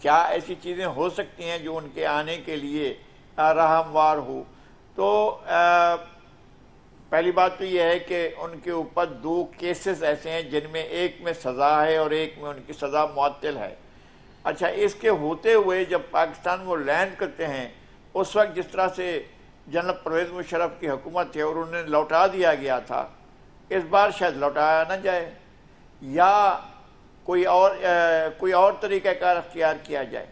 کیا ایسی چیزیں ہو سکتی ہیں جو ان کے آنے کے لیے راہ ہموار ہو؟ تو پہلی بات تو یہ ہے کہ ان کے اوپر 2 کیسز ایسے ہیں جن میں ایک میں سزا ہے اور ایک میں ان کی سزا معطل ہے۔ اچھا، اس کے ہوتے ہوئے جب پاکستان وہ لینڈ کرتے ہیں اس وقت جس طرح سے جنرل پرویز مشرف کی حکومت ہے اور انہیں لوٹا دیا گیا تھا، اس بار شاید لوٹایا نہ جائے یا کوئی اور طریقہ کار اختیار کیا جائے،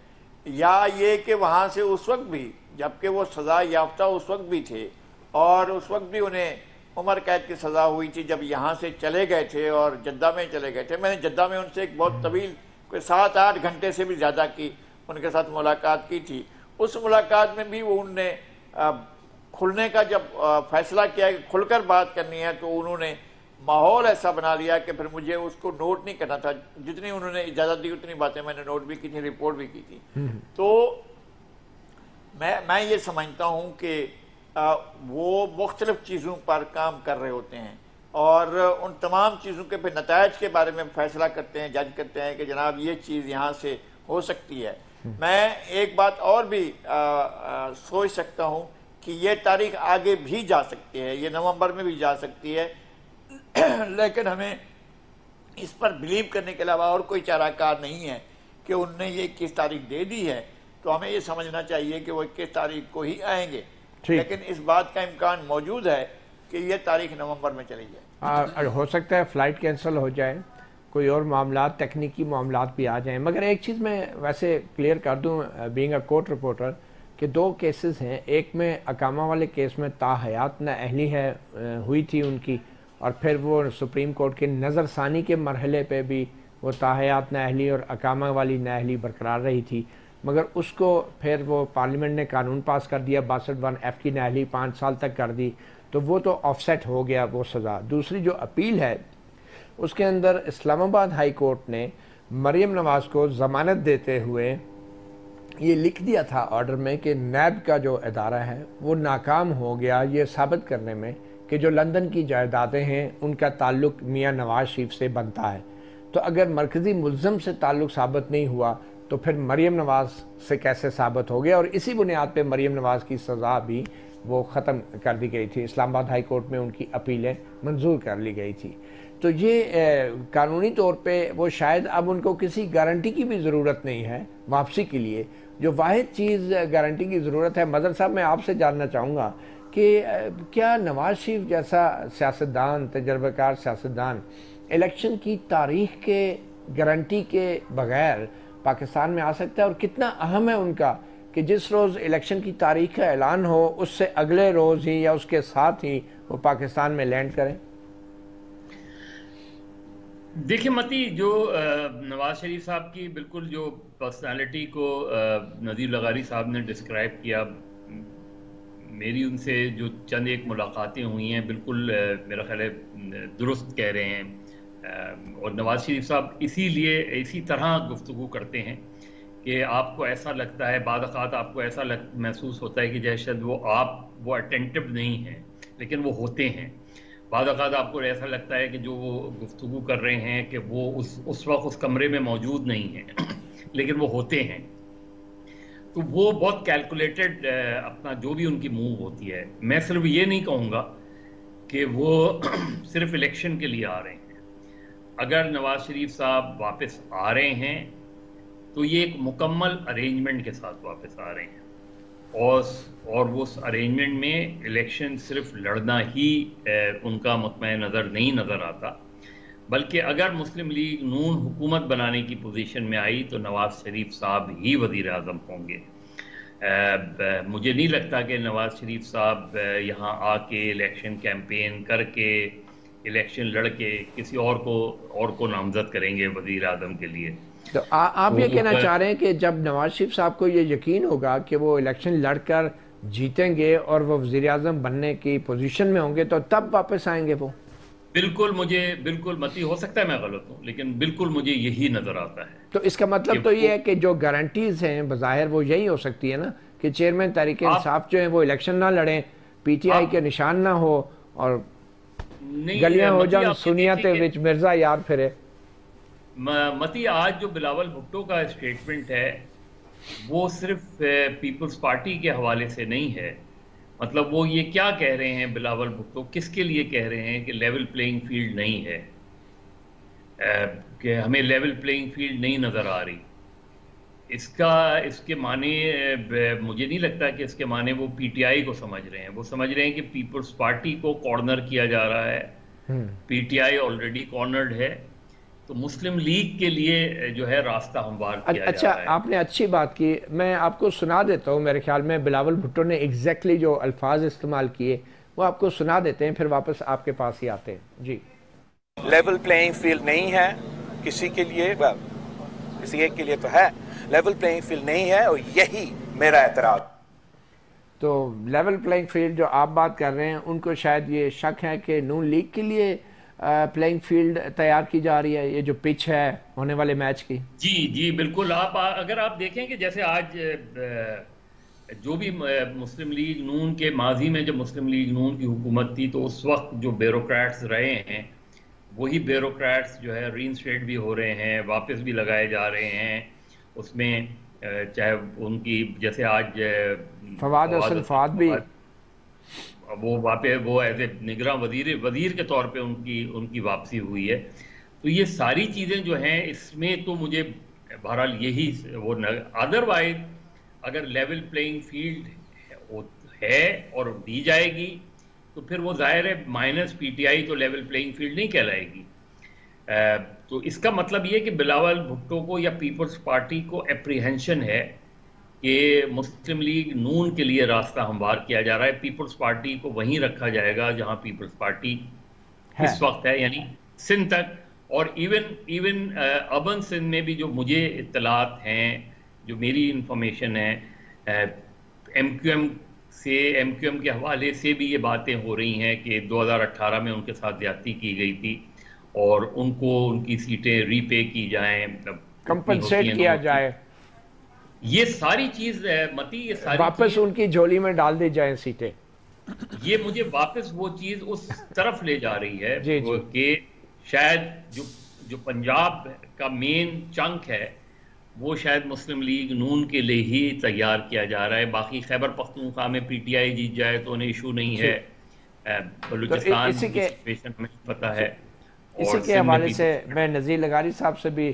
یا یہ کہ وہاں سے اس وقت بھی جبکہ وہ سزا یافتہ اس وقت بھی تھے اور اس وقت بھی انہیں عمر قید کی سزا ہوئی تھی جب یہاں سے چلے گئے تھے اور جدہ میں چلے گئے تھے۔ میں نے جدہ میں ان سے ایک بہت طویل کوئی 7-8 گھنٹے سے بھی زیادہ کی ان کے ساتھ ملاقات کی تھی۔ اس ملاقات میں بھی وہ ان نے کھلنے کا جب فیصلہ کیا کہ کھل کر بات کرنی ہے تو انہوں نے ماحول ایسا بنا لیا کہ پھر مجھے اس کو نوٹ نہیں کرنا تھا، جتنی انہوں نے اجازت دی اتنی باتیں میں نے نوٹ بھی کی تھی، رپورٹ بھی کی تھی۔ تو میں یہ سمجھتا ہوں کہ وہ مختلف چیزوں پر کام کر رہے ہوتے ہیں اور ان تمام چیزوں کے پھر نتائج کے بارے میں فیصلہ کرتے ہیں، جج کرتے ہیں کہ جناب یہ چیز یہاں سے ہو سکتی ہے۔ میں ایک بات اور بھی سوچ سکتا ہوں کہ یہ تاریخ آگے بھی جا سکتی ہے، یہ نومبر میں بھی جا سکتی ہے، لیکن ہمیں اس پر بلیو کرنے کے علاوہ اور کوئی چارہ کار نہیں ہے کہ ان نے یہ 21 تاریخ دے دی ہے تو ہمیں یہ سمجھنا چاہیے کہ وہ 21 تاریخ کو ہی آئیں گے، لیکن اس بات کا امکان موجود ہے کہ یہ تاریخ نومبر میں چلی جائے۔ ہو سکتا ہے فلائٹ کینسل ہو جائے، کوئی اور معاملات، تکنیکی معاملات بھی آ جائیں، مگر ایک چیز میں ویسے کلیئر کر دوں بینگ اے کورٹ رپورٹر کہ 2 کیسز ہیں۔ ایک میں اقامہ والے کیس میں تاحیات نااہلی ہے ہوئی تھی ان کی، اور پھر وہ سپریم کورٹ کے نظر ثانی کے مرحلے پہ بھی وہ تاحیات نااہلی اور اقامہ والی نااہلی برقرار رہی تھی، مگر اس کو پھر وہ پارلیمنٹ نے قانون پاس کر دیا، 62(1)F کی نااہلی 5 سال تک کر دی، تو وہ تو آف سیٹ ہو گیا وہ سزا۔ دوسری جو اپیل ہے اس کے اندر اسلام آباد ہائی کورٹ نے مریم نواز کو ضمانت دیتے ہوئے یہ لکھ دیا تھا آرڈر میں کہ نیب کا جو ادارہ ہے وہ ناکام ہو گیا یہ ثابت کرنے میں کہ جو لندن کی جائیدادیں ہیں ان کا تعلق میاں نواز شریف سے بنتا ہے۔ تو اگر مرکزی ملزم سے تعلق ثابت نہیں ہوا تو پھر مریم نواز سے کیسے ثابت ہو گیا، اور اسی بنیاد پہ مریم نواز کی سزا بھی وہ ختم کر دی گئی تھی، اسلام آباد ہائی کورٹ میں ان کی اپیلیں منظور کر لی گئی تھی۔ تو یہ قانونی طور پہ وہ شاید اب ان کو کسی گارنٹی کی بھی ضرورت نہیں ہے واپسی کے لیے۔ جو واحد چیز گارنٹی کی ضرورت ہے، مظہر صاحب میں آپ سے جاننا چاہوں گا کہ کیا نواز شریف جیسا سیاستدان، تجربہ کار سیاستدان الیکشن کی تاریخ کے گارنٹی کے بغیر پاکستان میں آ سکتا ہے، اور کتنا اہم ہے ان کا کہ جس روز الیکشن کی تاریخ کا اعلان ہو اس سے اگلے روز ہی یا اس کے ساتھ ہی وہ پاکستان میں لینڈ کریں؟ دیکھیں متی، جو نواز شریف صاحب کی بالکل جو پرسنالٹی کو نذیر لغاری صاحب نے ڈسکرائب کیا، میری ان سے جو چند ایک ملاقاتیں ہوئی ہیں بالکل میرا خیال ہے درست کہہ رہے ہیں، اور نواز شریف صاحب اسی طرح گفتگو کرتے ہیں کہ آپ کو ایسا لگتا ہے، بعض اوقات آپ کو ایسا محسوس ہوتا ہے کہ جیسے وہ اٹینٹو نہیں ہیں لیکن وہ ہوتے ہیں۔ بعض اوقات آپ کو ایسا لگتا ہے کہ جو وہ گفتگو کر رہے ہیں کہ وہ اس وقت اس کمرے میں موجود نہیں ہیں لیکن وہ ہوتے ہیں۔ تو وہ بہت کیلکولیٹڈ اپنا جو بھی ان کی موو ہوتی ہے۔ میں صرف یہ نہیں کہوں گا کہ وہ صرف الیکشن کے لیے آ رہے ہیں۔ اگر نواز شریف صاحب واپس آ رہے ہیں تو یہ ایک مکمل ارینجمنٹ کے ساتھ واپس آ رہے ہیں، اور وہ اس ارینجمنٹ میں الیکشن صرف لڑنا ہی ان کا مطمع نظر نہیں نظر آتا، بلکہ اگر مسلم لیگ نون حکومت بنانے کی پوزیشن میں آئی تو نواز شریف صاحب ہی وزیر اعظم ہوں گے۔ مجھے نہیں لگتا کہ نواز شریف صاحب یہاں آ کے الیکشن کیمپین کر کے الیکشن لڑ کے کسی اور کو نامزد کریں گے وزیر اعظم کے لیے۔ تو آپ یہ کہنا چاہ رہے ہیں کہ جب نواز شریف صاحب کو یہ یقین ہوگا کہ وہ الیکشن لڑ کر جیتیں گے اور وہ وزیر اعظم بننے کی پوزیشن میں ہوں گے تو تب واپس آئیں گے وہ؟ بالکل، متی ہو سکتا ہے میں غلط ہوں لیکن بالکل مجھے یہی نظر آتا ہے۔ تو اس کا مطلب تو یہ ہے کہ جو گارنٹیز ہیں بظاہر وہ یہی ہو سکتی ہے نا کہ چیئرمین تحریک انصاف جو ہیں وہ الیکشن نہ لڑیں، پی ٹی آئی کے نشان نہ ہو اور گلیاں ہو جان سنیاتے وچ مرزا یار پھرے۔ متی، آج جو بلاول بھٹو کا اسٹیٹمنٹ ہے وہ صرف پیپلز پارٹی کے حوالے سے نہیں ہے. مطلب وہ یہ کیا کہہ رہے ہیں بلاول بھٹو, کس کے لیے کہہ رہے ہیں کہ لیول پلینگ فیلڈ نہیں ہے, کہ ہمیں لیول پلینگ فیلڈ نہیں نظر آ رہی. اس کے معنی مجھے نہیں لگتا کہ اس کے معنی وہ پی ٹی آئی کو سمجھ رہے ہیں. وہ سمجھ رہے ہیں کہ پیپلز پارٹی کو کارنر کیا جا رہا ہے, پی ٹی آئی آلریڈی کارنرڈ ہے, تو مسلم لیگ کے لیے جو ہے راستہ ہموار کیا جا رہا ہے. اچھا, آپ نے اچھی بات کی, میں آپ کو سنا دیتا ہوں. میرے خیال میں بلاول بھٹو نے ایگزیکٹلی جو الفاظ استعمال کیے وہ آپ کو سنا دیتے ہیں, پھر واپس آپ کے پاس ہی آتے ہیں. جی, لیول پلینگ فیلڈ نہیں ہے کسی کے لیے, کسی ایک کے لیے تو ہے, لیول پلینگ فیلڈ نہیں ہے, اور یہی میرا اعتراض. تو لیول پلینگ فیلڈ جو آپ بات کر رہے ہیں, ان کو شاید یہ شک ہے کہ نون لیگ کے لیے پلینگ فیلڈ تیار کی جا رہی ہے, یہ جو پچ ہے ہونے والے میچ کی. جی بالکل. اگر آپ دیکھیں کہ جیسے آج جو بھی مسلم لیگ نون کے ماضی میں جب مسلم لیگ نون کی حکومت تھی, تو اس وقت جو بیوروکریٹس رہے ہیں وہی بیوروکریٹس جو ہے ری انسٹیٹ بھی ہو رہے ہیں, واپس بھی لگائے جا رہے ہیں. اس میں چاہے ان کی جیسے آج فواد حسن فواد بھی, وہ واپس وہ ایز اے نگراں وزیر کے طور پہ ان کی واپسی ہوئی ہے. تو یہ ساری چیزیں جو ہیں اس میں تو مجھے بہرحال یہی وہ, ادروائز اگر لیول پلینگ فیلڈ ہے اور دی جائے گی تو پھر وہ ظاہر ہے مائنس پی ٹی آئی تو لیول پلینگ فیلڈ نہیں کہلائے گی. تو اس کا مطلب یہ کہ بلاول بھٹو کو یا پیپلز پارٹی کو اپریہنشن ہے کہ مسلم لیگ نون کے لیے راستہ ہموار کیا جا رہا ہے. پیپلز پارٹی کو وہیں رکھا جائے گا جہاں پیپلز پارٹی اس وقت ہے, یعنی سندھ تک. اور ایون اربن سندھ میں بھی جو مجھے اطلاعات ہیں, جو میری انفارمیشن ہے, ایم کیو ایم کے حوالے سے بھی یہ باتیں ہو رہی ہیں کہ 2018 میں ان کے ساتھ زیادتی کی گئی تھی اور ان کو ان کی سیٹیں ری پے کی جائیں, کمپنسیٹ کیا جائے. یہ ساری چیز متی, یہ ساری واپس ان کی جھولی میں ڈال دی جائیں سیٹیں. یہ مجھے واپس وہ چیز اس طرف لے جا رہی ہے کہ شاید جو پنجاب کا مین چنک ہے وہ شاید مسلم لیگ نون کے لیے ہی تیار کیا جا رہا ہے. باقی خیبر پختونخوا میں پی ٹی آئی جیت جائے تو انہیں ایشو نہیں ہے, بلوچستان کی سچویشن ہمیں پتہ ہے. اسی کے حوالے سے میں نذیر لغاری صاحب سے بھی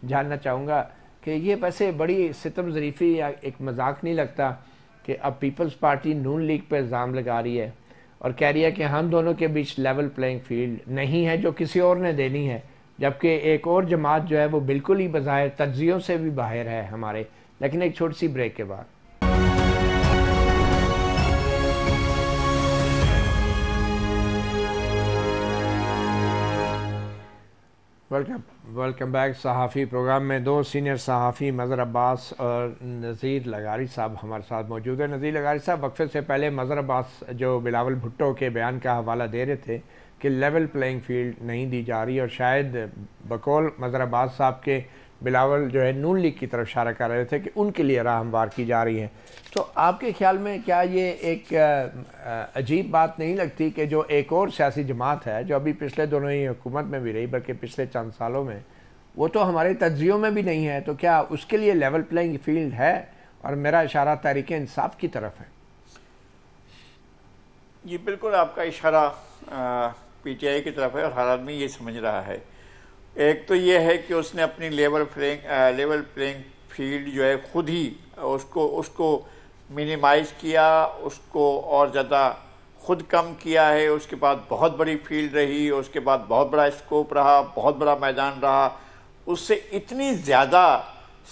جاننا چاہوں گا کہ یہ ویسے بڑی ستم ظریفی یا ایک مذاق نہیں لگتا کہ اب پیپلز پارٹی نون لیگ پہ الزام لگا رہی ہے اور کہہ رہی ہے کہ ہم دونوں کے بیچ لیول پلینگ فیلڈ نہیں ہے جو کسی اور نے دینی ہے, جبکہ ایک اور جماعت جو ہے وہ بالکل ہی بظاہر تجزیوں سے بھی باہر ہے ہمارے. لیکن ایک چھوٹی سی بریک کے بعد ویلکم بیک. صحافی پروگرام میں دو سینئر صحافی مظہر عباس اور نذیر لغاری صاحب ہمارے ساتھ موجود ہیں. نذیر لغاری صاحب, وقفے سے پہلے مظہر عباس جو بلاول بھٹو کے بیان کا حوالہ دے رہے تھے کہ لیول پلینگ فیلڈ نہیں دی جا رہی, اور شاید بقول مظہر عباس صاحب کے بلاول جو ہے نون لیگ کی طرف اشارہ کر رہے تھے کہ ان کے لیے راہ ہموار کی جا رہی ہے. تو آپ کے خیال میں کیا یہ ایک عجیب بات نہیں لگتی کہ جو ایک اور سیاسی جماعت ہے جو ابھی پچھلے دونوں ہی حکومت میں بھی رہی بلکہ پچھلے چند سالوں میں, وہ تو ہمارے تجزیوں میں بھی نہیں ہے, تو کیا اس کے لیے لیول پلینگ فیلڈ ہے؟ اور میرا اشارہ تحریک انصاف کی طرف ہے. جی بالکل, آپ کا اشارہ پی ٹی آئی کی طرف ہے اور ہر آدمی یہ سمجھ رہا ہے. ایک تو یہ ہے کہ اس نے اپنی لیول پلینگ فیلڈ جو ہے خود ہی اس کو منیمائز کیا, اس کو اور زیادہ خود کم کیا ہے. اس کے بعد بہت بڑی فیلڈ رہی, اس کے بعد بہت بڑا اسکوپ رہا, بہت بڑا میدان رہا. اس سے اتنی زیادہ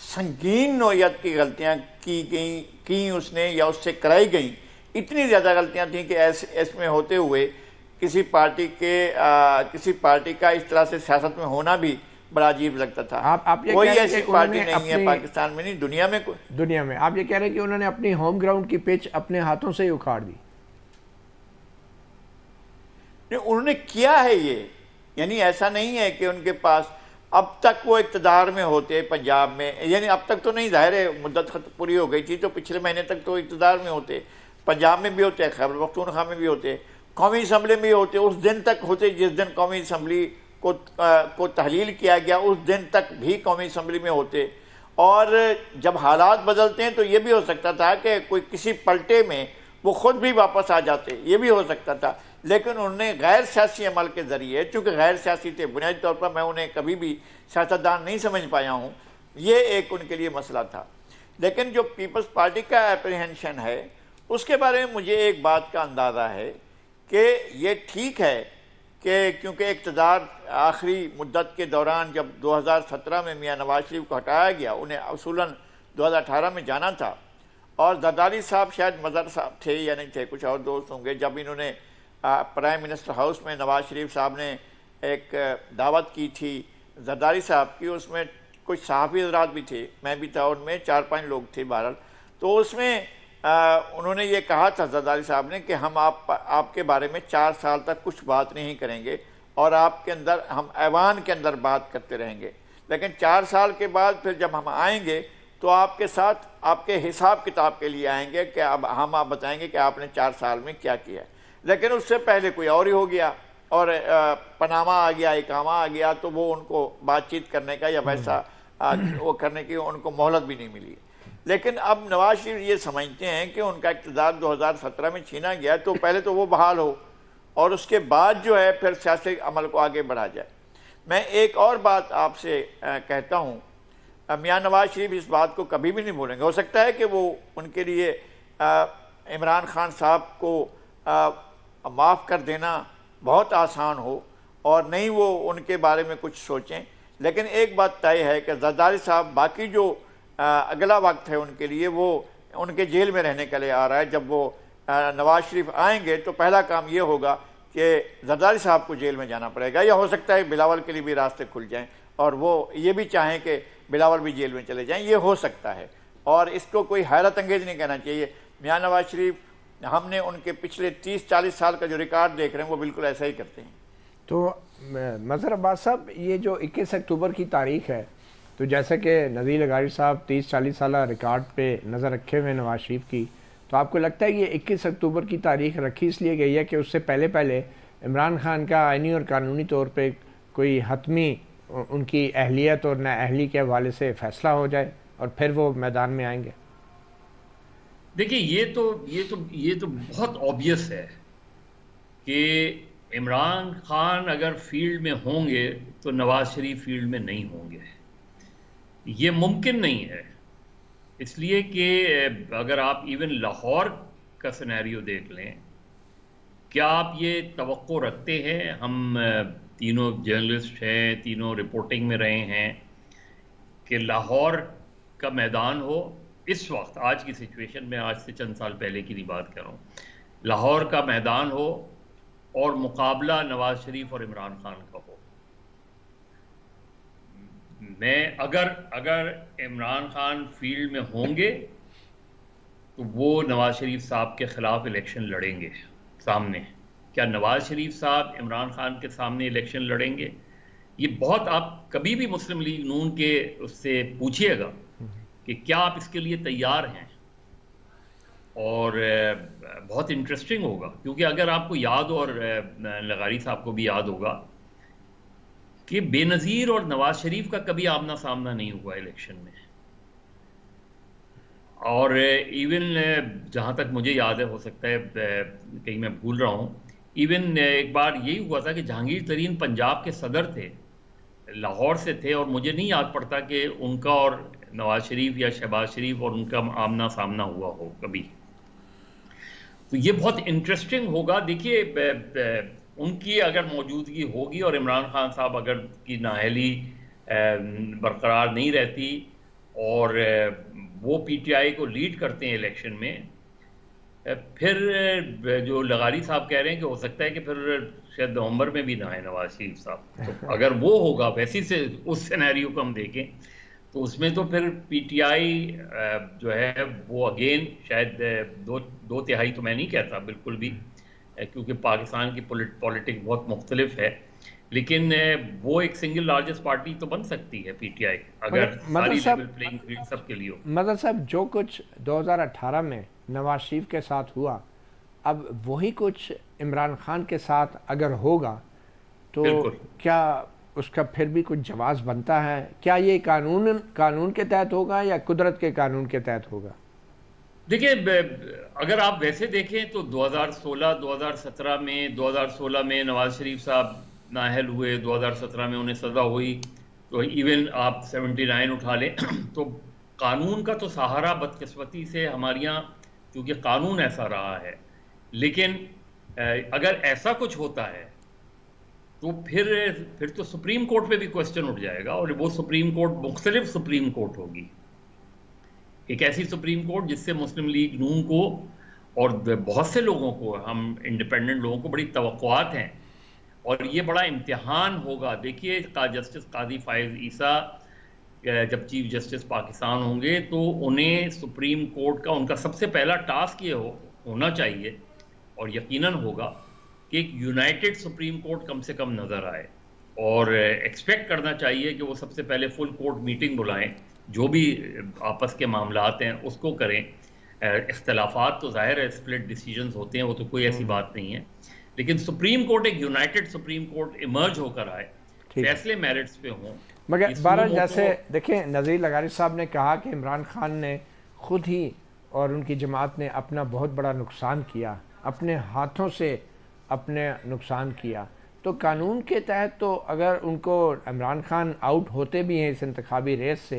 سنگین نوعیت کی غلطیاں کی اس نے یا اس سے کرائی گئیں, اتنی زیادہ غلطیاں تھیں کہ اس میں ہوتے ہوئے کسی پارٹی کا اس طرح سے سیاست میں ہونا بھی بڑا عجیب لگتا تھا. کوئی ایسی پارٹی نہیں ہے پاکستان میں, نہیں دنیا میں. آپ یہ کہہ رہے ہیں کہ انہوں نے اپنی ہوم گراؤنڈ کی پچ اپنے ہاتھوں سے ہی اکھاڑ دی. انہوں نے کیا ہے یہ, یعنی ایسا نہیں ہے کہ ان کے پاس اب تک وہ اقتدار میں ہوتے پنجاب میں, یعنی اب تک تو نہیں, ظاہر ہے مدت پوری ہو گئی تھی تو پچھلے مہینے تک تو اقتدار میں ہوتے, پنجاب میں بھی ہوتے, خیبر پختونخوا میں بھی ہوتے, قومی اسمبلی میں بھی ہوتے, اس دن تک ہوتے جس دن قومی اسمبلی کو تحلیل کیا گیا, اس دن تک بھی قومی اسمبلی میں ہوتے. اور جب حالات بدلتے ہیں تو یہ بھی ہو سکتا تھا کہ کوئی کسی پلٹے میں وہ خود بھی واپس آ جاتے، یہ بھی ہو سکتا تھا، لیکن انہوں نے غیر سیاسی عمل کے ذریعے، چونکہ غیر سیاسی تھے، بنیادی طور پر میں انہیں کبھی بھی سیاستدان نہیں سمجھ پایا ہوں، یہ ایک ان کے لیے مسئلہ تھا۔ لیکن جو پیپلز پارٹی کا اپریہنشن ہے اس کے بارے میں مجھے ایک بات کا اندازہ ہے کہ یہ ٹھیک ہے کہ کیونکہ اقتدار آخری مدت کے دوران جب 2017 میں میاں نواز شریف کو ہٹایا گیا، انہیں اصولاً 2018 میں جانا تھا، اور زرداری صاحب شاید مظہر صاحب تھے یا نہیں تھے، کچھ اور دوست ہوں گے، جب انہوں نے پرائم منسٹر ہاؤس میں نواز شریف صاحب نے ایک دعوت کی تھی زرداری صاحب کی، اس میں کچھ صحافی حضرات بھی تھے، میں بھی تھا، ان میں 4-5 لوگ تھے بہرحال، تو اس میں انہوں نے یہ کہا تھا زرداری صاحب نے کہ ہم آپ کے بارے میں 4 سال تک کچھ بات نہیں کریں گے، اور آپ کے اندر ہم ایوان کے اندر بات کرتے رہیں گے، لیکن 4 سال کے بعد پھر جب ہم آئیں گے تو آپ کے ساتھ آپ کے حساب کتاب کے لیے آئیں گے کہ اب ہم آپ بتائیں گے کہ آپ نے 4 سال میں کیا کیا ہے۔ لیکن اس سے پہلے کوئی اور ہی ہو گیا، اور پاناما آ گیا، اقامہ آ گیا، تو وہ ان کو بات چیت کرنے کا یا ویسا وہ کرنے کی ان کو مہلت بھی نہیں ملی۔ لیکن اب نواز شریف یہ سمجھتے ہیں کہ ان کا اقتدار 2017 میں چھینا گیا، تو پہلے تو وہ بحال ہو اور اس کے بعد جو ہے پھر سیاسی عمل کو آگے بڑھا جائے۔ میں ایک اور بات آپ سے کہتا ہوں، میاں نواز شریف اس بات کو کبھی بھی نہیں بولیں گے، ہو سکتا ہے کہ وہ ان کے لیے عمران خان صاحب کو معاف کر دینا بہت آسان ہو اور نہیں وہ ان کے بارے میں کچھ سوچیں، لیکن ایک بات طے ہے کہ زرداری صاحب باقی جو اگلا وقت ہے ان کے لیے وہ ان کے جیل میں رہنے کے لیے آ رہا ہے۔ جب وہ نواز شریف آئیں گے تو پہلا کام یہ ہوگا کہ زرداری صاحب کو جیل میں جانا پڑے گا، یا ہو سکتا ہے بلاول کے لیے بھی راستے کھل جائیں اور وہ یہ بھی چاہیں کہ بلاول بھی جیل میں چلے جائیں، یہ ہو سکتا ہے، اور اس کو کوئی حیرت انگیز نہیں کہنا چاہیے۔ میاں نواز شریف، ہم نے ان کے پچھلے 30-40 سال کا جو ریکارڈ دیکھ رہے ہیں وہ بالکل ایسا ہی کرتے ہیں۔ تو مظہر عباس صاحب، یہ جو 21 اکتوبر کی تاریخ ہے، تو جیسے کہ نذیر لغاری صاحب 30-40 سالہ ریکارڈ پہ نظر رکھے ہوئے نواز شریف کی، تو آپ کو لگتا ہے یہ 21 اکتوبر کی تاریخ رکھی اس لیے گئی ہے کہ اس سے پہلے عمران خان کا آئینی اور قانونی طور پہ کوئی حتمی ان کی اہلیت اور نااہلی کے حوالے سے فیصلہ ہو جائے اور پھر وہ میدان میں آئیں گے؟ دیکھیے یہ تو بہت آبویس ہے کہ عمران خان اگر فیلڈ میں ہوں گے تو نواز شریف فیلڈ میں نہیں ہوں گے، یہ ممکن نہیں ہے، اس لیے کہ اگر آپ ایون لاہور کا سینیریو دیکھ لیں، کیا آپ یہ توقع رکھتے ہیں، ہم تینوں جرنلسٹ ہیں، تینوں رپورٹنگ میں رہے ہیں، کہ لاہور کا میدان ہو اس وقت آج کی سچویشن میں، آج سے چند سال پہلے کی نہیں بات کر رہا ہوں، لاہور کا میدان ہو اور مقابلہ نواز شریف اور عمران خان کا ہو؟ میں اگر عمران خان فیلڈ میں ہوں گے تو وہ نواز شریف صاحب کے خلاف الیکشن لڑیں گے سامنے۔ کیا نواز شریف صاحب عمران خان کے سامنے الیکشن لڑیں گے؟ یہ بہت، آپ کبھی بھی مسلم لیگ نون کے اس سے پوچھئے گا کہ کیا آپ اس کے لیے تیار ہیں، اور بہت انٹرسٹنگ ہوگا، کیونکہ اگر آپ کو یاد ہو، اور لغاری صاحب کو بھی یاد ہوگا، کہ بے نظیر اور نواز شریف کا کبھی آمنا سامنا نہیں ہوا الیکشن میں، اور ایون جہاں تک مجھے یاد ہے، ہو سکتا ہے کہیں میں بھول رہا ہوں، ایون ایک بار یہی ہوا تھا کہ جہانگیر ترین پنجاب کے صدر تھے، لاہور سے تھے، اور مجھے نہیں یاد پڑتا کہ ان کا اور نواز شریف یا شہباز شریف اور ان کا آمنا سامنا ہوا ہو کبھی۔ تو یہ بہت انٹرسٹنگ ہوگا۔ دیکھیے ان کی اگر موجودگی ہوگی اور عمران خان صاحب اگر کی نااہلی برقرار نہیں رہتی اور وہ پی ٹی آئی کو لیڈ کرتے ہیں الیکشن میں، پھر جو لغاری صاحب کہہ رہے ہیں کہ ہو سکتا ہے کہ پھر شاید نومبر میں بھی نہ آئے نواز شریف صاحب، تو اگر وہ ہوگا ویسی سے اس سینیریو کو ہم دیکھیں تو اس میں تو پھر پی ٹی آئی جو ہے وہ اگین شاید دو تہائی تو میں نہیں کہتا بالکل بھی، کیونکہ پاکستان کی پولیٹک بہت مختلف ہے، لیکن وہ ایک سنگل لارجسٹ پارٹی تو بن سکتی ہے پی ٹی آئی اگر ساری لیول پلینگ فیلڈ سب کے لیے ہو۔ مدر صاحب، جو کچھ 2018 میں نواز شریف کے ساتھ ہوا، اب وہی کچھ عمران خان کے ساتھ اگر ہوگا تو کیا اس کا پھر بھی کچھ جواز بنتا ہے؟ کیا یہ قانون کے تحت ہوگا یا قدرت کے قانون کے تحت ہوگا؟ دیکھیں، اگر آپ ویسے دیکھیں تو 2016 میں نواز شریف صاحب نااہل ہوئے، 2017 میں انہیں سزا ہوئی، تو ایون آپ 79 اٹھا لیں تو قانون کا تو سہارا بدقسمتی سے ہمارے یہاں کیونکہ قانون ایسا رہا ہے. لیکن اگر ایسا کچھ ہوتا ہے تو پھر تو سپریم کورٹ پہ بھی کوسچن اٹھ جائے گا، اور وہ سپریم کورٹ مختلف سپریم کورٹ ہوگی. ایک ایسی سپریم کورٹ جس سے مسلم لیگ نون کو اور بہت سے لوگوں کو، ہم انڈیپینڈنٹ لوگوں کو بڑی توقعات ہیں، اور یہ بڑا امتحان ہوگا. دیکھیے جسٹس قاضی فائز عیسیٰ جب چیف جسٹس پاکستان ہوں گے تو انہیں سپریم کورٹ کا ان کا سب سے پہلا ٹاسک یہ ہونا چاہیے اور یقیناً ہوگا کہ ایک یونائٹڈ سپریم کورٹ کم سے کم نظر آئے، اور ایکسپیکٹ کرنا چاہیے کہ وہ سب سے پہلے فل کورٹ میٹنگ بلائیں، جو بھی آپس کے معاملات ہیں اس کو کریں. اختلافات تو ظاہر ہے اسپلٹ ڈیسیجنز ہوتے ہیں، وہ تو کوئی ایسی بات نہیں ہے، لیکن سپریم کورٹ ایک یونائٹڈ سپریم کورٹ ایمرج ہو کر آئے، فیصلے میرٹس پہ ہوں. مگر بہرحال جیسے دیکھیں نذیر لغاری صاحب نے کہا کہ عمران خان نے خود ہی اور ان کی جماعت نے اپنا بہت بڑا نقصان کیا، اپنے ہاتھوں سے اپنے نقصان کیا، تو قانون کے تحت تو اگر ان کو عمران خان آؤٹ ہوتے بھی ہیں اس انتخابی ریس سے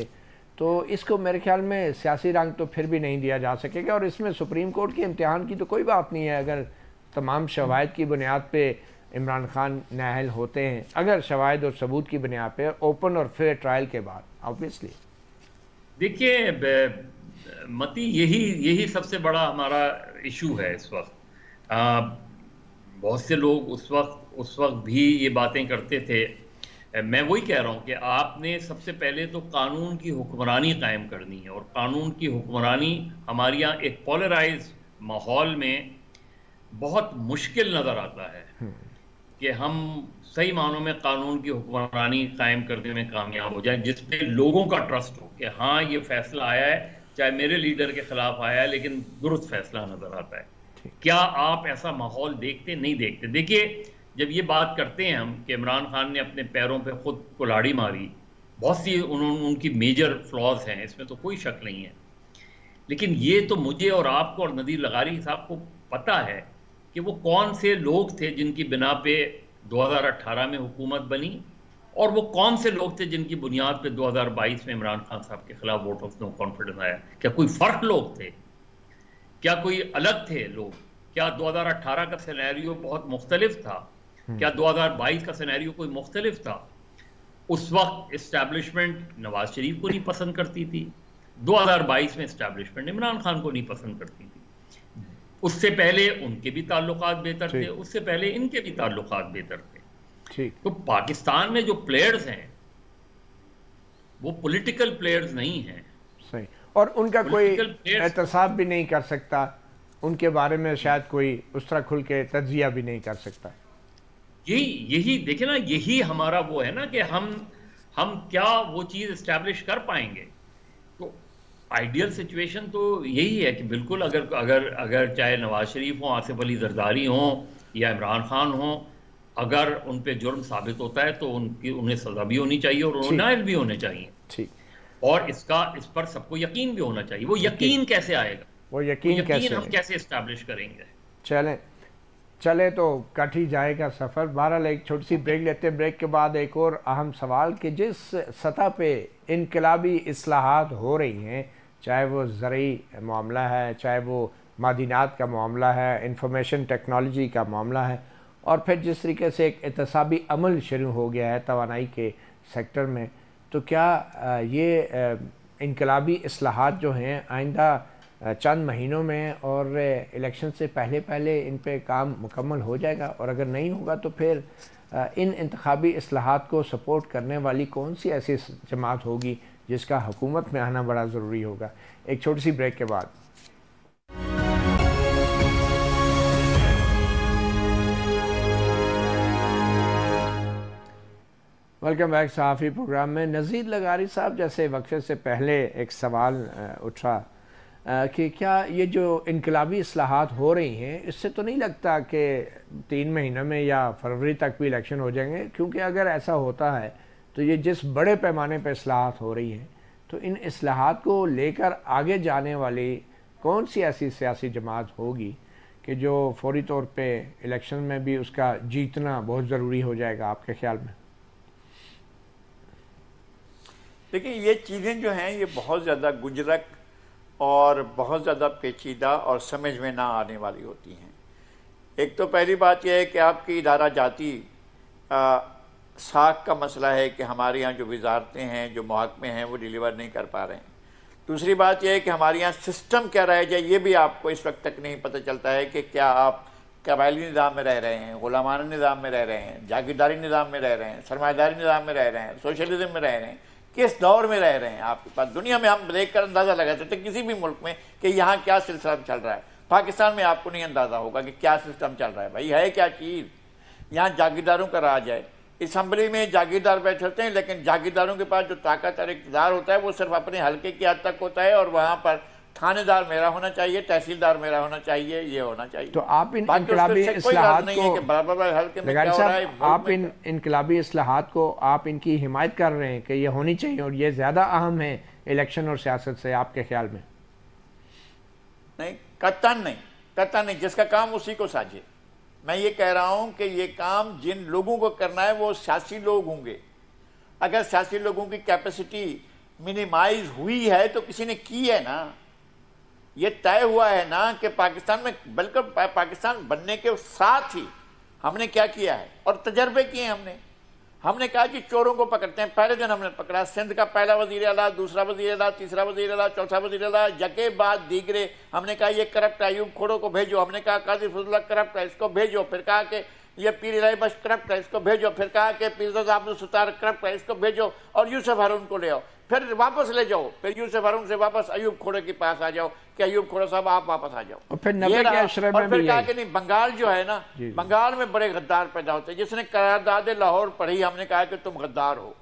تو اس کو میرے خیال میں سیاسی رنگ تو پھر بھی نہیں دیا جا سکے گا، اور اس میں سپریم کورٹ کے امتحان کی تو کوئی بات نہیں ہے. اگر تمام شواہد کی بنیاد پہ عمران خان نااہل ہوتے ہیں، اگر شواہد اور ثبوت کی بنیاد پہ اوپن اور فیئر ٹرائل کے بعد، آبویسلی. دیکھیے متی، یہی سب سے بڑا ہمارا ایشو ہے اس وقت. بہت سے لوگ اس وقت بھی یہ باتیں کرتے تھے. میں وہی کہہ رہا ہوں کہ آپ نے سب سے پہلے تو قانون کی حکمرانی قائم کرنی ہے، اور قانون کی حکمرانی ہمارے یہاں ایک پولرائز ماحول میں بہت مشکل نظر آتا ہے کہ ہم صحیح معنوں میں قانون کی حکمرانی قائم کرنے میں کامیاب ہو جائیں جس پہ لوگوں کا ٹرسٹ ہو کہ ہاں یہ فیصلہ آیا ہے، چاہے میرے لیڈر کے خلاف آیا ہے لیکن درست فیصلہ نظر آتا ہے. کیا آپ ایسا ماحول دیکھتے؟ نہیں دیکھتے. دیکھیے جب یہ بات کرتے ہیں ہم کہ عمران خان نے اپنے پیروں پہ خود کلاڑی ماری، بہت سی ان کی میجر فلاز ہیں، اس میں تو کوئی شک نہیں ہے، لیکن یہ تو مجھے اور آپ کو اور نذیر لغاری صاحب کو پتہ ہے کہ وہ کون سے لوگ تھے جن کی بنا پہ 2018 میں حکومت بنی، اور وہ کون سے لوگ تھے جن کی بنیاد پہ 2022 میں عمران خان صاحب کے خلاف ووٹ آف نو کانفیڈنس آیا. کیا کوئی فرق لوگ تھے؟ کیا کوئی الگ تھے لوگ؟ کیا 2018 کا سینیریو بہت مختلف تھا؟ کیا 2022 کا سینیریو کوئی مختلف تھا؟ اس وقت اسٹیبلشمنٹ نواز شریف کو نہیں پسند کرتی تھی، 2022 میں اسٹیبلشمنٹ عمران خان کو نہیں پسند کرتی تھی. اس سے پہلے ان کے بھی تعلقات بہتر تھے، اس سے پہلے ان کے بھی تعلقات بہتر تھے. تو پاکستان میں جو پلیئرز ہیں وہ پولیٹیکل پلیئرز نہیں ہیں. صحیح. اور ان کا کوئی احتساب بھی نہیں کر سکتا، ان کے بارے میں شاید کوئی اس طرح کھل کے تجزیہ بھی نہیں کر سکتا. یہی دیکھیں نا، یہی ہمارا وہ ہے نا کہ ہم کیا وہ چیز اسٹیبلش کر پائیں گے. تو آئیڈیل سچویشن تو یہی ہے کہ بالکل اگر چاہے نواز شریف ہوں، آصف علی زرداری ہوں یا عمران خان ہوں، اگر ان پہ جرم ثابت ہوتا ہے تو انہیں سزا بھی ہونی چاہیے اور انہیں نائل بھی ہونے چاہیے، اور اس پر سب کو یقین بھی ہونا چاہیے. وہ یقین کیسے آئے گا؟ وہ یقین ہم کیسے اسٹیبلش کریں گے؟ چلے تو کٹ ہی جائے گا سفر. بہرحال ایک چھوٹی سی بریک لیتے ہیں. بریک کے بعد ایک اور اہم سوال کہ جس سطح پہ انقلابی اصلاحات ہو رہی ہیں، چاہے وہ زرعی معاملہ ہے، چاہے وہ معدنیات کا معاملہ ہے، انفارمیشن ٹیکنالوجی کا معاملہ ہے، اور پھر جس طریقے سے ایک احتسابی عمل شروع ہو گیا ہے توانائی کے سیکٹر میں، تو کیا یہ انقلابی اصلاحات جو ہیں آئندہ چند مہینوں میں اور الیکشن سے پہلے ان پہ کام مکمل ہو جائے گا؟ اور اگر نہیں ہوگا تو پھر ان انتخابی اصلاحات کو سپورٹ کرنے والی کون سی ایسی جماعت ہوگی جس کا حکومت میں آنا بڑا ضروری ہوگا؟ ایک چھوٹی سی بریک کے بعد. ویلکم بیک صحافی پروگرام میں. نذیر لغاری صاحب، جیسے وقفے سے پہلے ایک سوال اٹھا کہ کیا یہ جو انقلابی اصلاحات ہو رہی ہیں اس سے تو نہیں لگتا کہ 3 مہینوں میں یا فروری تک بھی الیکشن ہو جائیں گے؟ کیونکہ اگر ایسا ہوتا ہے تو یہ جس بڑے پیمانے پہ اصلاحات ہو رہی ہیں تو ان اصلاحات کو لے کر آگے جانے والی کون سی ایسی سیاسی جماعت ہوگی کہ جو فوری طور پہ الیکشن میں بھی اس کا جیتنا بہت ضروری ہو جائے گا آپ کے خیال میں؟ دیکھیں یہ چیزیں جو ہیں یہ بہت زیادہ گجرک اور بہت زیادہ پیچیدہ اور سمجھ میں نہ آنے والی ہوتی ہیں. ایک تو پہلی بات یہ ہے کہ آپ کی ادارہ جاتی ساکھ کا مسئلہ ہے کہ ہمارے یہاں جو وزارتیں ہیں جو محکمے ہیں وہ ڈیلیور نہیں کر پا رہے ہیں. دوسری بات یہ ہے کہ ہمارے یہاں سسٹم کیا رہ جائے یہ بھی آپ کو اس وقت تک نہیں پتہ چلتا ہے کہ کیا آپ قبائلی نظام میں رہ رہے ہیں, غلامانہ نظام میں رہ رہے ہیں, جاگیرداری نظام میں رہ رہے ہیں, سرمایہ داری نظام میں رہ رہے ہیں, سوشلزم میں رہ رہے ہیں, کس دور میں رہ رہے ہیں. آپ کے پاس دنیا میں ہم دیکھ کر اندازہ لگا سکتے ہیں کسی بھی ملک میں کہ یہاں کیا سلسلہ چل رہا ہے. پاکستان میں آپ کو نہیں اندازہ ہوگا کہ کیا سسٹم چل رہا ہے. بھائی ہے کیا چیز, یہاں جاگیرداروں کا راج ہے. اسمبلی میں جاگیردار بیٹھے ہوتے ہیں لیکن جاگیرداروں کے پاس جو طاقت اور اقتدار ہوتا ہے وہ صرف اپنے حلقے کی حد تک ہوتا ہے اور وہاں پر تھانے دار میرا ہونا چاہیے, تحصیلدار میرا ہونا چاہیے, یہ ہونا چاہیے. تو آپ ان انقلابی اصلاحات کو انقلابی اصلاحات کو آپ ان کی حمایت کر رہے ہیں کہ یہ ہونی چاہیے اور یہ زیادہ اہم ہے الیکشن اور سیاست سے آپ کے خیال میں؟ نہیں, قطعاً نہیں. جس کا کام اسی کو ساجے. میں یہ کہہ رہا ہوں کہ یہ کام جن لوگوں کو کرنا ہے وہ سیاسی لوگ ہوں گے. اگر سیاسی لوگوں کی کیپیسٹی منیمائز ہوئی ہے تو کسی نے کی ہے نا. یہ طے ہوا ہے نا کہ پاکستان میں بلکہ پاکستان بننے کے ساتھ ہی ہم نے کیا کیا ہے اور تجربے کیے ہیں. ہم نے کہا کہ چوروں کو پکڑتے ہیں. پہلے دن ہم نے پکڑا سندھ کا پہلا وزیر اعلیٰ, دوسرا وزیر اعلیٰ, تیسرا وزیر اعلیٰ, چوتھا وزیر اعلیٰ, یکے بعد دیگرے. ہم نے کہا یہ کرپٹ ہے, ایوب کھوڑوں کو بھیجو. ہم نے کہا قاضی فضل اللہ کرپٹ ہے, اس کو بھیجو. پھر کہا کہ یہ پیر الہی بخش کرپٹ ہے, اس کو بھیجو. پھر کہا کہ پیرزادہ عبدالستار کرپٹ ہے, اس کو بھیجو. اور یوسف ہارون کو لے آؤ, پھر واپس لے جاؤ. پھر یوسف ہارون سے واپس ایوب کھوڑے کے پاس آ جاؤ کہ ایوب کھوڑا صاحب آپ واپس آ جاؤ. اور پھر کہا کہ نہیں بنگال جو ہے نا, بنگال میں بڑے غدار پیدا ہوتے ہیں. جس نے قرارداد لاہور پڑھی ہم نے کہا کہ تم غدار ہو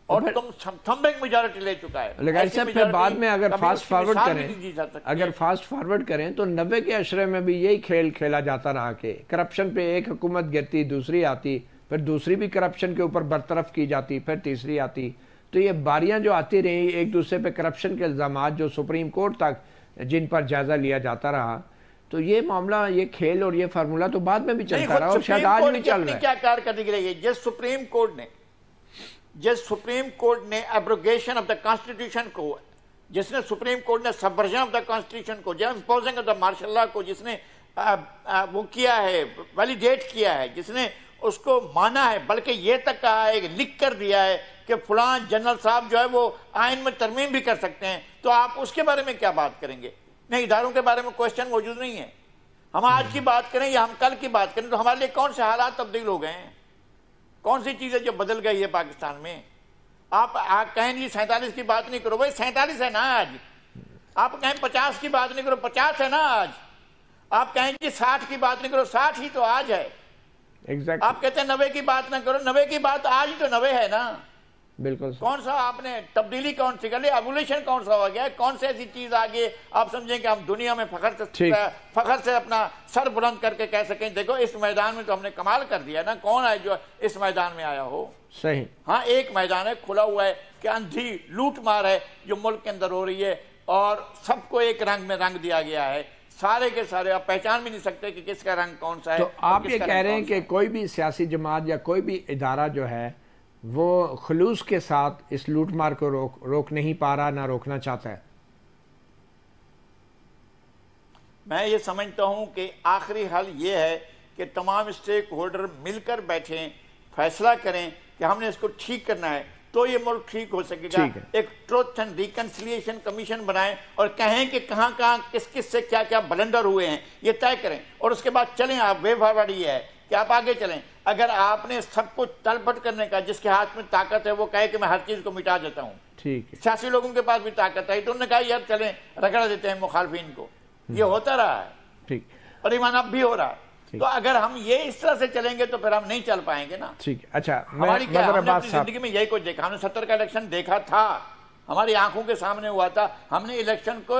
اور تم تھمبنگ میجارٹی لے چکا ہے. لیکن پھر بعد میں اگر فاسٹ فارورڈ کریں تو 90 کے عشرے میں بھی یہی کھیل کھیلا جاتا رہا کہ کرپشن پہ ایک حکومت گرتی, دوسری آتی, پھر دوسری بھی کرپشن کے اوپر برطرف کی جاتی, پھر تیسری آتی. تو یہ باریاں جو آتی رہیں ایک دوسرے پہ کرپشن کے الزامات جو سپریم کورٹ تک جن پر جائزہ لیا جاتا رہا, تو یہ معاملہ, یہ کھیل اور یہ فارمولہ تو بعد میں بھی چلتا رہا اور شاید آج بھی چل رہا ہے. کیا کارکردگی رہی ہے جس سپریم کورٹ نے ایبروگیشن آف دا کانسٹیٹیوشن کو, جس نے سپریم کورٹ نے سبورجن آف دا کانسٹیٹیوشن کو, جس imposing of the martial law کو جس نے وہ کیا ہے, ویلیڈیٹ کیا ہے, جس نے اس کو مانا ہے, بلکہ یہ تک کہا ہے, لکھ کر دیا ہے کہ فلاں جنرل صاحب جو ہے وہ آئین میں ترمیم بھی کر سکتے ہیں, تو آپ اس کے بارے میں کیا بات کریں گے؟ نہیں, اداروں کے بارے میں کوشچن موجود نہیں ہے. ہم آج کی بات کریں یا ہم کل کی بات کریں تو ہمارے لیے کون سے حالات تبدیل ہو گئے ہیں, کون سی چیزیں جو بدل گئی ہے پاکستان میں. آپ کہیں جی 47 کی بات نہیں کرو, بھائی 47 ہے نا آج. آپ کہیں 50 کی بات نہیں کرو, 50 ہے نا آج. آپ کہیں جی 60 کی بات نہیں کرو, 60 ہی تو آج ہے. آپ کہتے ہیں 90 کی بات نہ کرو, 90 کی بات آج تو 90 ہے نا. بالکل. کون سا آپ نے تبدیلی کون سی کر لی, ایولیوشن کون سا ہو گیا, کون سی ایسی چیز آ گئی آپ سمجھیں کہ ہم دنیا میں فخر سے اپنا سر بلند کر کے کہہ سکیں دیکھو اس میدان میں تو ہم نے کمال کر دیا نا. کون ہے جو اس میدان میں آیا ہو؟ صحیح. ہاں ایک میدان ہے کھلا ہوا ہے کہ اندھی لوٹ مار ہے جو ملک کے اندر ہو رہی ہے اور سب کو ایک رنگ میں رنگ دیا گیا ہے. سارے کے سارے آپ پہچان بھی نہیں سکتے کہ کس کا رنگ کون سا ہے. تو آپ یہ کہہ رہے ہیں کہ کوئی بھی سیاسی جماعت یا کوئی بھی ادارہ جو ہے وہ خلوص کے ساتھ اس لوٹ مار کو روک نہیں پا رہا, نہ روکنا چاہتا ہے؟ میں یہ سمجھتا ہوں کہ آخری حل یہ ہے کہ تمام اسٹیک ہولڈر مل کر بیٹھیں, فیصلہ کریں کہ ہم نے اس کو ٹھیک کرنا ہے تو یہ ملک ٹھیک ہو سکے گا. ایک ٹروتھ اینڈ ریکنسیلیشن کمیشن بنائیں اور کہیں کہ کہاں کہاں کس کس سے کیا کیا بلنڈر ہوئے ہیں یہ طے کریں اور اس کے بعد چلیں. آپ وے فارورڈ یہ ہے کہ آپ آگے چلیں. اگر آپ نے سب کچھ تل پٹ کرنے کا, جس کے ہاتھ میں طاقت ہے وہ کہے کہ میں ہر چیز کو مٹا دیتا ہوں, ٹھیک ہے. سیاسی لوگوں کے پاس بھی طاقت ہے تو انہوں نے کہا یار چلیں رگڑ دیتے ہیں مخالفین کو. یہ ہوتا رہا ہے, ٹھیک, اور ایمان اب بھی ہو رہا ہے. تو اگر ہم یہ اس طرح سے چلیں گے تو پھر ہم نہیں چل پائیں گے نا. ٹھیک. اچھا, ہماری کیا, ہم نے اپنی زندگی میں یہی کچھ دیکھا. ہم نے 70 کا الیکشن دیکھا تھا, ہماری آنکھوں کے سامنے ہوا تھا. ہم نے الیکشن کو